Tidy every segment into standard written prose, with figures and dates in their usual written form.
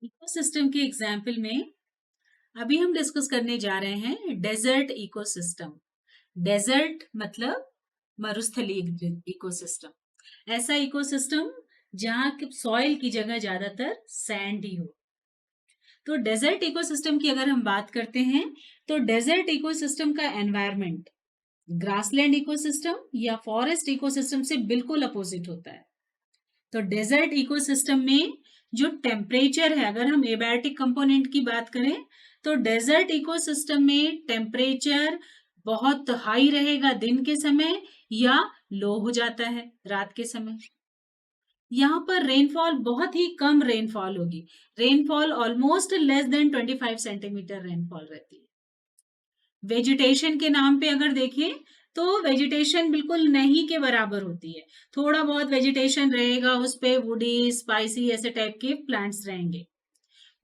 Ecosystem के example में अभी हम डिस्कस करने जा रहे हैं डेजर्ट इकोसिस्टम। डेजर्ट मतलब मरुस्थलीय इकोसिस्टम, ऐसा इकोसिस्टम जहाँ की सॉइल की जगह ज्यादातर सैंड ही हो। तो डेजर्ट इकोसिस्टम की अगर हम बात करते हैं तो डेजर्ट इकोसिस्टम का एनवायरनमेंट ग्रासलैंड इकोसिस्टम या फॉरेस्ट इकोसिस्टम से बिल्कुल अपोजिट होता है। तो डेजर्ट इकोसिस्टम में जो टेम्परेचर है, अगर हम एबायोटिक कंपोनेंट की बात करें तो डेजर्ट इकोसिस्टम में टेम्परेचर बहुत हाई रहेगा दिन के समय या लो हो जाता है रात के समय। यहाँ पर रेनफॉल बहुत ही कम रेनफॉल होगी। Rainfall almost less than 25 centimetre rainfall रहती है। वेजिटेशन के नाम पे अगर देखें तो वेजिटेशन बिल्कुल नहीं के बराबर होती है। थोड़ा बहुत वेजिटेशन रहेगा, उस पे वुडी स्पाइसी ऐसे टाइप के प्लांट्स रहेंगे।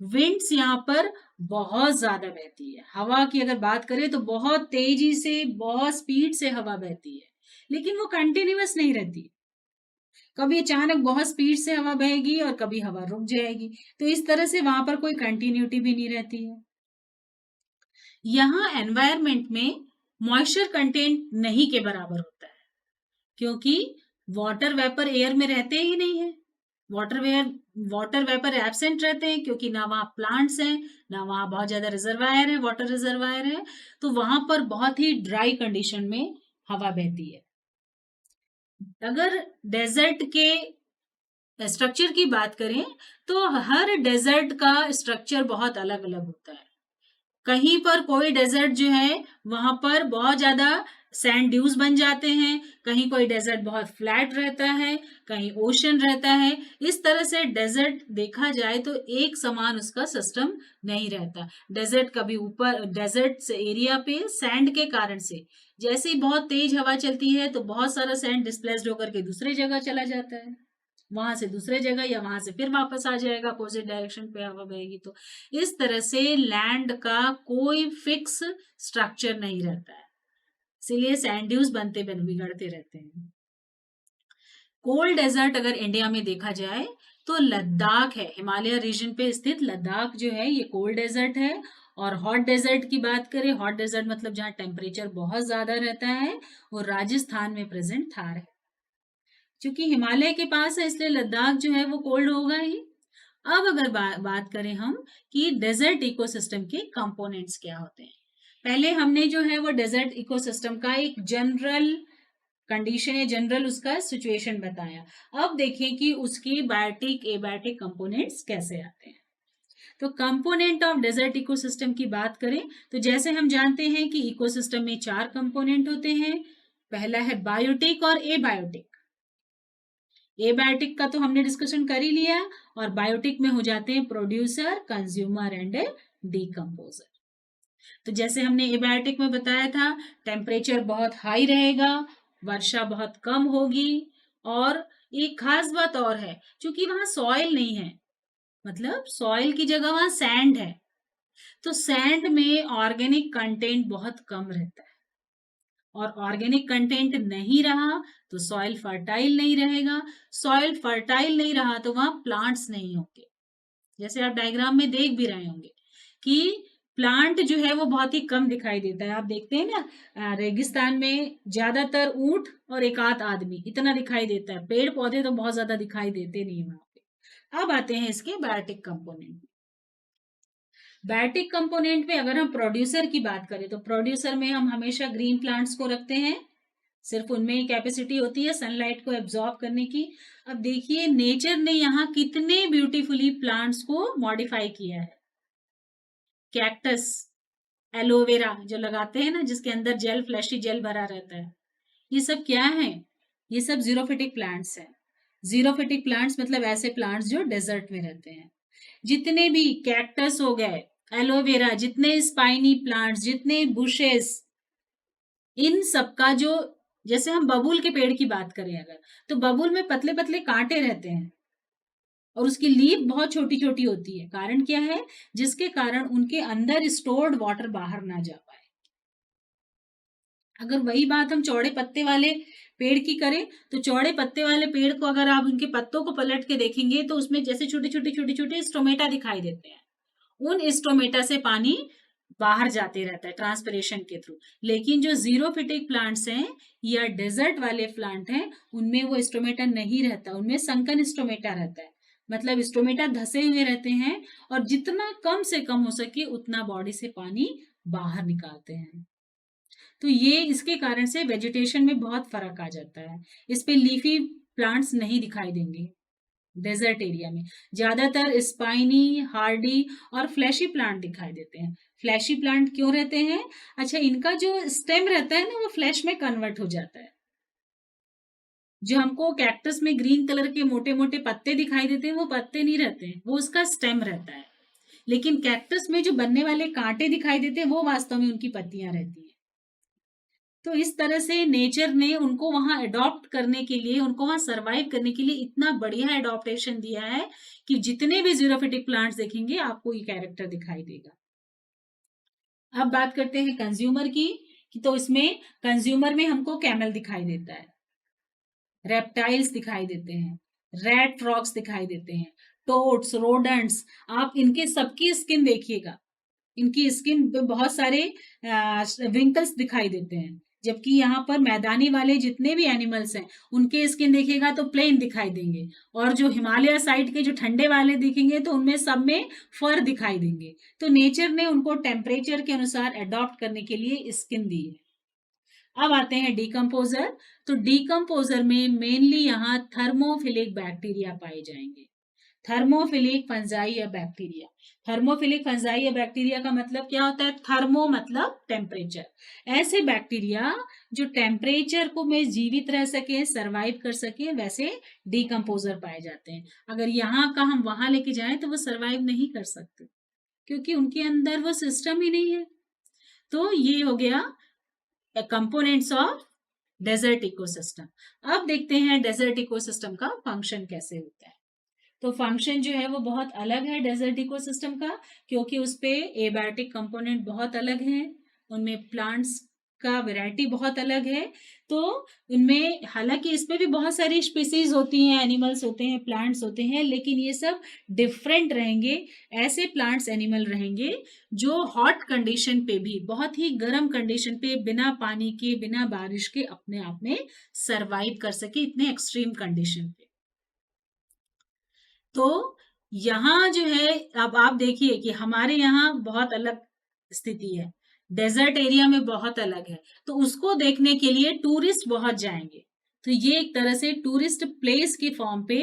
विंड्स यहाँ पर बहुत ज्यादा बहती है। हवा की अगर बात करें तो बहुत तेजी से बहुत स्पीड से हवा बहती है, लेकिन वो कंटिन्यूअस नहीं रहती। कभी अचानक बहुत स्पीड से हवा बहेगी और कभी हवा रुक जाएगी। तो इस तरह से वहां पर कोई कंटिन्यूटी भी नहीं रहती है। यहाँ एनवायरमेंट में मॉइस्चर कंटेंट नहीं के बराबर होता है, क्योंकि वाटर वेपर एयर में रहते ही नहीं है। वाटर वेपर एब्सेंट रहते हैं, क्योंकि ना वहाँ प्लांट्स हैं, ना वहाँ बहुत ज्यादा रिजर्वायर है, वाटर रिजर्वायर है। तो वहां पर बहुत ही ड्राई कंडीशन में हवा बहती है। अगर डेजर्ट के स्ट्रक्चर की बात करें तो हर डेजर्ट का स्ट्रक्चर बहुत अलग अलग होता है। कहीं पर कोई डेजर्ट जो है वहां पर बहुत ज्यादा सैंड ड्यूज बन जाते हैं, कहीं कोई डेजर्ट बहुत फ्लैट रहता है, कहीं ओशन रहता है। इस तरह से डेजर्ट देखा जाए तो एक समान उसका सिस्टम नहीं रहता। डेजर्ट कभी ऊपर डेजर्ट से एरिया पे सैंड के कारण से जैसे ही बहुत तेज हवा चलती है तो बहुत सारा सैंड डिस्प्लेस्ड होकर के दूसरी जगह चला जाता है, वहां से दूसरे जगह या वहां से फिर वापस आ जाएगा, अपोजिट डायरेक्शन पे हवा बहेगी। तो इस तरह से लैंड का कोई फिक्स स्ट्रक्चर नहीं रहता है, इसीलिए सैंड ड्यूज बनते बिगड़ते रहते हैं। कोल्ड डेजर्ट अगर इंडिया में देखा जाए तो लद्दाख है, हिमालय रीजन पे स्थित लद्दाख जो है ये कोल्ड डेजर्ट है। और हॉट डेजर्ट की बात करें, हॉट डेजर्ट मतलब जहाँ टेम्परेचर बहुत ज्यादा रहता है, वो राजस्थान में प्रेजेंट थार है। क्योंकि हिमालय के पास है इसलिए लद्दाख जो है वो कोल्ड होगा ही। अब अगर बात करें हम कि डेजर्ट इकोसिस्टम के कंपोनेंट्स क्या होते हैं, पहले हमने जो है वो डेजर्ट इकोसिस्टम का एक जनरल कंडीशन या जनरल उसका सिचुएशन बताया। अब देखिए कि उसकी बायोटिक एबायोटिक कंपोनेंट्स कैसे आते हैं। तो कंपोनेंट ऑफ डेजर्ट इकोसिस्टम की बात करें तो जैसे हम जानते हैं कि इकोसिस्टम में 4 कंपोनेंट होते हैं। पहला है बायोटिक और एबायोटिक। एबायोटिक का तो हमने डिस्कशन कर ही लिया, और बायोटिक में हो जाते हैं प्रोड्यूसर, कंज्यूमर एंड डीकम्पोजर। तो जैसे हमने एबायोटिक में बताया था, टेम्परेचर बहुत हाई रहेगा, वर्षा बहुत कम होगी, और एक खास बात और है, क्योंकि वहां सॉइल नहीं है, मतलब सॉइल की जगह वहां सैंड है, तो सैंड में ऑर्गेनिक कंटेंट बहुत कम रहता है। और ऑर्गेनिक कंटेंट नहीं रहा तो सॉइल फर्टाइल नहीं रहेगा, सॉइल फर्टाइल नहीं रहा तो वहां प्लांट्स नहीं होंगे। जैसे आप डायग्राम में देख भी रहे होंगे कि प्लांट जो है वो बहुत ही कम दिखाई देता है। आप देखते हैं ना, रेगिस्तान में ज्यादातर ऊंट और एक आध आदमी इतना दिखाई देता है, पेड़ पौधे तो बहुत ज्यादा दिखाई देते नहीं वहां पे। अब आते हैं इसके बायोटिक कंपोनेंट। बायोटिक कंपोनेंट में अगर हम प्रोड्यूसर की बात करें तो प्रोड्यूसर में हम हमेशा ग्रीन प्लांट्स को रखते हैं, सिर्फ उनमें ही कैपेसिटी होती है सनलाइट को एब्जॉर्ब करने की। अब देखिए नेचर ने यहाँ कितने ब्यूटीफुली प्लांट्स को मॉडिफाई किया है। कैक्टस, एलोवेरा जो लगाते हैं ना, जिसके अंदर जेल, फ्लैशी जेल भरा रहता है, ये सब क्या है? ये सब जीरोफिटिक प्लांट्स हैं। जीरोफिटिक प्लांट्स मतलब ऐसे प्लांट्स जो डेजर्ट में रहते हैं। जितने भी कैक्टस हो गए, एलोवेरा, जितने स्पाइनी प्लांट्स, जितने बुशेस, इन सबका जो, जैसे हम बबूल के पेड़ की बात करें अगर, तो बबूल में पतले पतले कांटे रहते हैं और उसकी लीफ बहुत छोटी छोटी होती है। कारण क्या है? जिसके कारण उनके अंदर स्टोर्ड वाटर बाहर ना जा पाए। अगर वही बात हम चौड़े पत्ते वाले पेड़ की करें तो चौड़े पत्ते वाले पेड़ को अगर आप उनके पत्तों को पलट के देखेंगे तो उसमें जैसे छोटे छोटे छोटे छोटे स्टोमेटा दिखाई देते हैं। उन स्टोमेटा से पानी बाहर जाते रहता है ट्रांसपिरेशन के थ्रू। लेकिन जो जीरोफिटिक प्लांट्स हैं या डेजर्ट वाले प्लांट हैं उनमें वो स्टोमेटा नहीं रहता, उनमें संकन स्टोमेटा रहता है। मतलब स्टोमेटा धसे हुए रहते हैं और जितना कम से कम हो सके उतना बॉडी से पानी बाहर निकालते हैं। तो ये इसके कारण से वेजिटेशन में बहुत फर्क आ जाता है। इस पे लीफी प्लांट्स नहीं दिखाई देंगे डेजर्ट एरिया में। ज्यादातर स्पाइनी, हार्डी और फ्लैशी प्लांट दिखाई देते हैं। फ्लैशी प्लांट क्यों रहते हैं? अच्छा, इनका जो स्टेम रहता है ना वो फ्लैश में कन्वर्ट हो जाता है। जो हमको कैक्टस में ग्रीन कलर के मोटे मोटे पत्ते दिखाई देते हैं वो पत्ते नहीं रहते हैं, वो उसका स्टेम रहता है। लेकिन कैक्टस में जो बनने वाले कांटे दिखाई देते हैं वो वास्तव में उनकी पत्तियां रहती हैं। तो इस तरह से नेचर ने उनको वहां अडॉप्ट करने के लिए, उनको वहां सरवाइव करने के लिए इतना बढ़िया एडॉप्टेशन दिया है कि जितने भी जीरोफिटिक प्लांट्स देखेंगे आपको ये कैरेक्टर दिखाई देगा। अब बात करते हैं कंज्यूमर की, कि तो इसमें कंज्यूमर में हमको कैमल दिखाई देता है, रेप्टाइल्स दिखाई देते हैं, रेड फ्रॉक्स दिखाई देते हैं, टोड्स, रोडेंट्स। आप इनके सबकी स्किन देखिएगा, इनकी स्किन पे बहुत सारे विंकल्स दिखाई देते हैं। जबकि यहाँ पर मैदानी वाले जितने भी एनिमल्स हैं उनके स्किन देखिएगा तो प्लेन दिखाई देंगे, और जो हिमालय साइड के जो ठंडे वाले दिखेंगे तो उनमें सब में फर दिखाई देंगे। तो नेचर ने उनको टेम्परेचर के अनुसार अडॉप्ट करने के लिए स्किन दी है। अब आते हैं डिकम्पोजर। तो डिकम्पोजर में मेनली यहाँ थर्मोफिलिक बैक्टीरिया पाए जाएंगे। थर्मोफिलिक फंजाई या बैक्टीरिया। थर्मोफिलिक फंजाई या बैक्टीरिया का मतलब क्या होता है? थर्मो मतलब टेम्परेचर। ऐसे बैक्टीरिया जो टेम्परेचर को में जीवित रह सके, सरवाइव कर सके, वैसे डिकम्पोजर पाए जाते हैं। अगर यहाँ का हम वहां लेके जाएं तो वो सरवाइव नहीं कर सकते, क्योंकि उनके अंदर वो सिस्टम ही नहीं है। तो ये हो गया कंपोनेंट्स ऑफ डेजर्ट इकोसिस्टम। अब देखते हैं डेजर्ट इकोसिस्टम का फंक्शन कैसे होता है। तो फंक्शन जो है वो बहुत अलग है डेजर्ट इकोसिस्टम का, क्योंकि उस पे एबायोटिक कंपोनेंट बहुत अलग हैं, उनमें प्लांट्स का वैरायटी बहुत अलग है। तो उनमें हालांकि इस पे भी बहुत सारी स्पीसीज होती हैं, एनिमल्स होते हैं, प्लांट्स होते हैं, लेकिन ये सब डिफरेंट रहेंगे। ऐसे प्लांट्स, एनिमल रहेंगे जो हॉट कंडीशन पे भी, बहुत ही गर्म कंडीशन पे, बिना पानी के, बिना बारिश के अपने आप में सरवाइव कर सके, इतने एक्सट्रीम कंडीशन पे। तो यहाँ जो है, अब आप देखिए कि हमारे यहाँ बहुत अलग स्थिति है, डेजर्ट एरिया में बहुत अलग है। तो उसको देखने के लिए टूरिस्ट बहुत जाएंगे। तो ये एक तरह से टूरिस्ट प्लेस के फॉर्म पे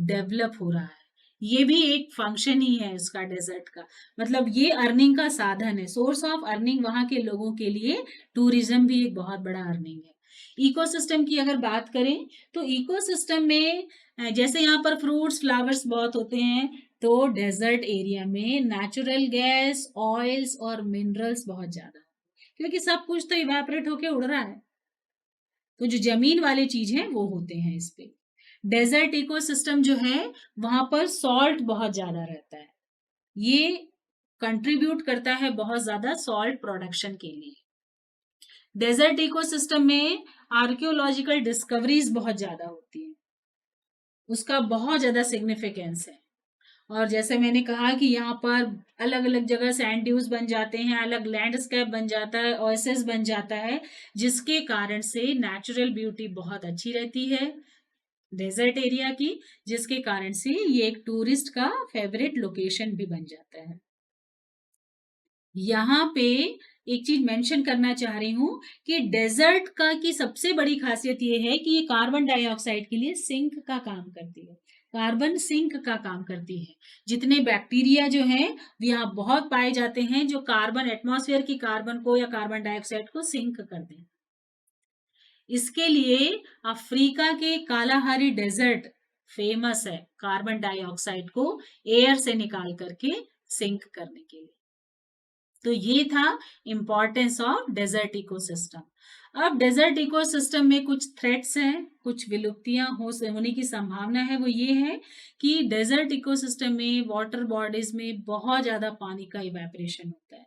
डेवलप हो रहा है। ये भी एक फंक्शन ही है इसका, डेजर्ट का मतलब ये अर्निंग का साधन है, सोर्स ऑफ अर्निंग वहां के लोगों के लिए। टूरिज्म भी एक बहुत बड़ा अर्निंग है। इकोसिस्टम की अगर बात करें तो इकोसिस्टम में जैसे यहाँ पर फ्रूट्स, फ्लावर्स बहुत होते हैं, तो डेजर्ट एरिया में नेचुरल गैस, ऑयल्स और मिनरल्स बहुत ज्यादा, क्योंकि सब कुछ तो इवेपोरेट होके उड़ रहा है। तो जो जमीन वाले चीज है वो होते हैं इस पे। डेजर्ट इकोसिस्टम जो है वहां पर सॉल्ट बहुत ज्यादा रहता है, ये कंट्रीब्यूट करता है बहुत ज्यादा सॉल्ट प्रोडक्शन के लिए। डेजर्ट इकोसिस्टम में आर्कियोलॉजिकल डिस्कवरीज बहुत ज्यादा होती है, उसका बहुत ज्यादा सिग्निफिकेंस है। और जैसे मैंने कहा कि यहाँ पर अलग अलग जगह सैंड ड्यूज बन जाते हैं, अलग लैंडस्केप बन जाता है, ओएसिस बन जाता है, जिसके कारण से नेचुरल ब्यूटी बहुत अच्छी रहती है डेजर्ट एरिया की, जिसके कारण से ये एक टूरिस्ट का फेवरेट लोकेशन भी बन जाता है। यहाँ पे एक चीज मेंशन करना चाह रही हूं कि डेजर्ट का की सबसे बड़ी खासियत ये है कि ये कार्बन डाइऑक्साइड के लिए सिंक का काम करती है, कार्बन सिंक का काम करती है। जितने बैक्टीरिया जो हैं वो यहाँ बहुत पाए जाते हैं जो कार्बन, एटमॉस्फेयर की कार्बन को या कार्बन डाइऑक्साइड को सिंक कर दें। इसके लिए अफ्रीका के कालाहारी डेजर्ट फेमस है, कार्बन डाइऑक्साइड को एयर से निकाल करके सिंक करने के लिए। तो ये था इंपॉर्टेंस ऑफ डेजर्ट इकोसिस्टम। अब डेजर्ट इकोसिस्टम में कुछ थ्रेट्स हैं, कुछ विलुप्तियां होने की संभावना है। वो ये है कि डेजर्ट इकोसिस्टम में, वाटर बॉडीज में बहुत ज्यादा पानी का इवेपोरेशन होता है,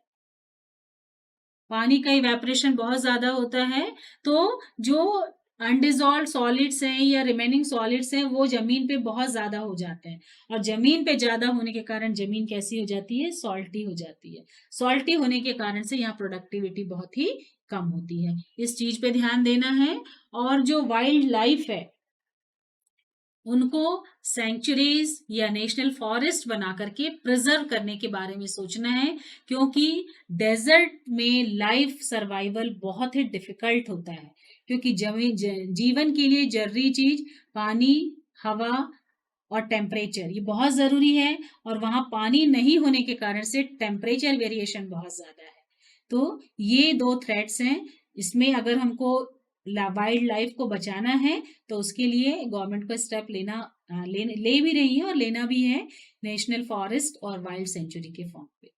पानी का इवेपोरेशन बहुत ज्यादा होता है। तो जो अनडिजॉल्व सॉलिड्स हैं या रिमेनिंग सॉलिड्स हैं वो जमीन पे बहुत ज्यादा हो जाते हैं, और जमीन पे ज्यादा होने के कारण जमीन कैसी हो जाती है, सॉल्टी हो जाती है। सॉल्टी होने के कारण से यहाँ प्रोडक्टिविटी बहुत ही कम होती है, इस चीज पे ध्यान देना है। और जो वाइल्ड लाइफ है उनको सेंचुरीज या नेशनल फॉरेस्ट बना करके प्रिजर्व करने के बारे में सोचना है, क्योंकि डेजर्ट में लाइफ सर्वाइवल बहुत ही डिफिकल्ट होता है, क्योंकि जीवन के लिए जरूरी चीज पानी, हवा और टेम्परेचर ये बहुत जरूरी है, और वहां पानी नहीं होने के कारण से टेम्परेचर वेरिएशन बहुत ज्यादा है। तो ये दो थ्रेट्स हैं, इसमें अगर हमको वाइल्ड लाइफ को बचाना है तो उसके लिए गवर्नमेंट को स्टेप ले भी रही है और लेना भी है, नेशनल फॉरेस्ट और वाइल्ड सेंचुरी के फॉर्म पे।